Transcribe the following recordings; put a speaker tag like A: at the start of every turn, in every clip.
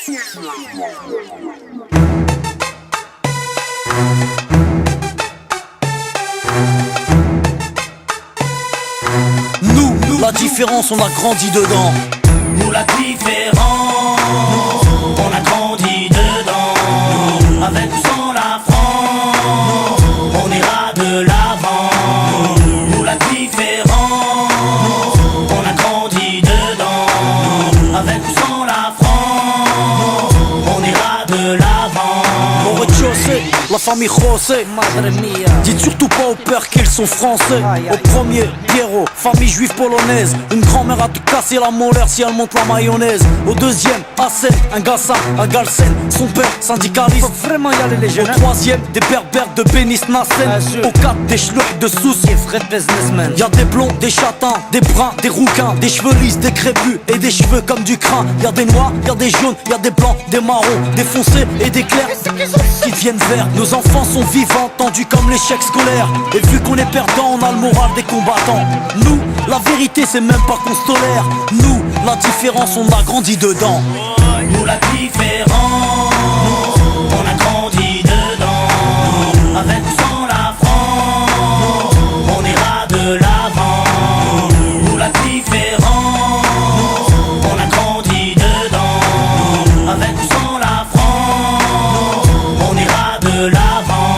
A: Nous, la différence, on a grandi dedans.
B: Nous la différence, on a grandi dedans. Avec ou sans la France, on ira de l'avant. Nous la différence, on a grandi dedans. Avec ou sans la France, on ira de l'avant.
A: Au rez-de-chaussée, la famille José, madre mia. Dites surtout pas au père qu'ils sont français. Au premier, Pierrot, famille juive polonaise. Une grand-mère a te casser la molaire si elle monte la mayonnaise. Au deuxième, Hassen, un Gassa, un Galsen. Son père, syndicaliste. Faut vraiment y aller les jeunes. Au troisième, des berbères de Bénis Nassen. Au quatre, des schlucks de Sousse. Y'a des blonds, des châtains, des bruns, des rouquins, des cheveux lisses, des crépus et des cheveux comme du crin. Y'a des noirs, y'a des jaunes, y'a des blancs, des marrons, des foncés et des clairs qui deviennent verts. Nos enfants sont vivants, tendus comme l'échec scolaire. Et vu qu'on est perdant, on a le moral des combattants. Nous, la vérité c'est même pas qu'on se tolère. Nous, la différence, on a grandi dedans.
B: Nous la différence, on a grandi dedans. Avec ou sans la France, on ira de l'avant. Nous la différence, on a grandi dedans. Avec ou sans la France, on ira de l'avant.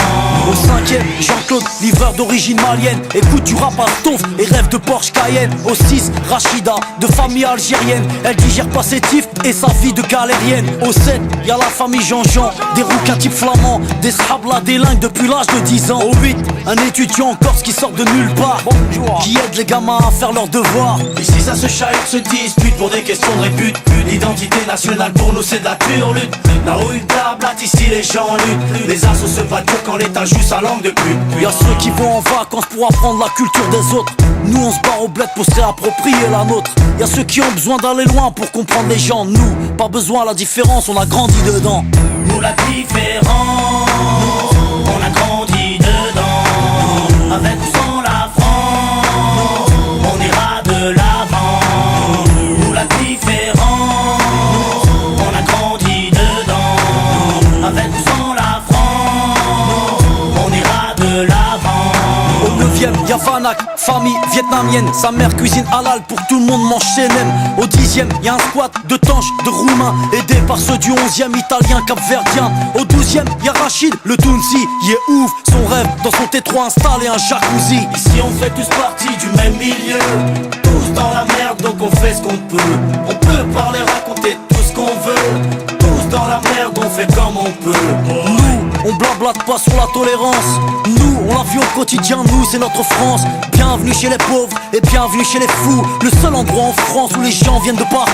A: Au cinquième, Jean-Claude, livreur d'origine malienne. Écoute du rap à tonf et rêve de Porsche Cayenne. Au 6, Rachida, de famille algérienne. Elle digère pas ses tifs et sa vie de galérienne. Au 7, y'a la famille Jean-Jean, des rouquins type flamands, des scrablas délingues depuis l'âge de 10 ans. Au 8, un étudiant en Corse qui sort de nulle part, qui aide les gamins à faire leurs devoirs.
B: Ici ça se chahute, se dispute pour des questions de répute. L'identité nationale pour nous c'est de la turlute. La rue blablate, ici les gens luttent. Les assos se battent quand l'état joue sa langue de pute.
A: Y'a ceux qui vont en vacances pour apprendre la culture des autres. Nous on se barre au bled pour se réapproprier la nôtre. Y'a ceux qui ont besoin d'aller loin pour comprendre les gens. Nous, pas besoin, la différence, on a grandi dedans.
B: Nous la différence, on a grandi dedans. Avec ou sans la France, on ira de l'avant. Nous la différence, on a grandi dedans. Avec ou sans la France, on ira de l'avant.
A: Au 9ème, y'a Vanak, famille vietnamienne. Sa mère cuisine halal pour que tout le monde mange chez Nem. Au 10ème, y'a un squat de tanches, de roumains, aidé par ceux du 11ème, italien, capverdien. Au 12ème, y'a Rachid, le Tounsi, il est ouf. Son rêve, dans son T3 installé un jacuzzi.
B: Ici on fait tous partie du même milieu. Tous dans la merde donc on fait ce qu'on peut. On peut parler, raconter tout ce qu'on veut. Tous dans la merde on fait comme on peut.
A: Nous, on blablate pas sur la tolérance. Nous, on la vit au quotidien, nous c'est notre France. Bienvenue chez les pauvres et bienvenue chez les fous. Le seul endroit en France où les gens viennent de partout.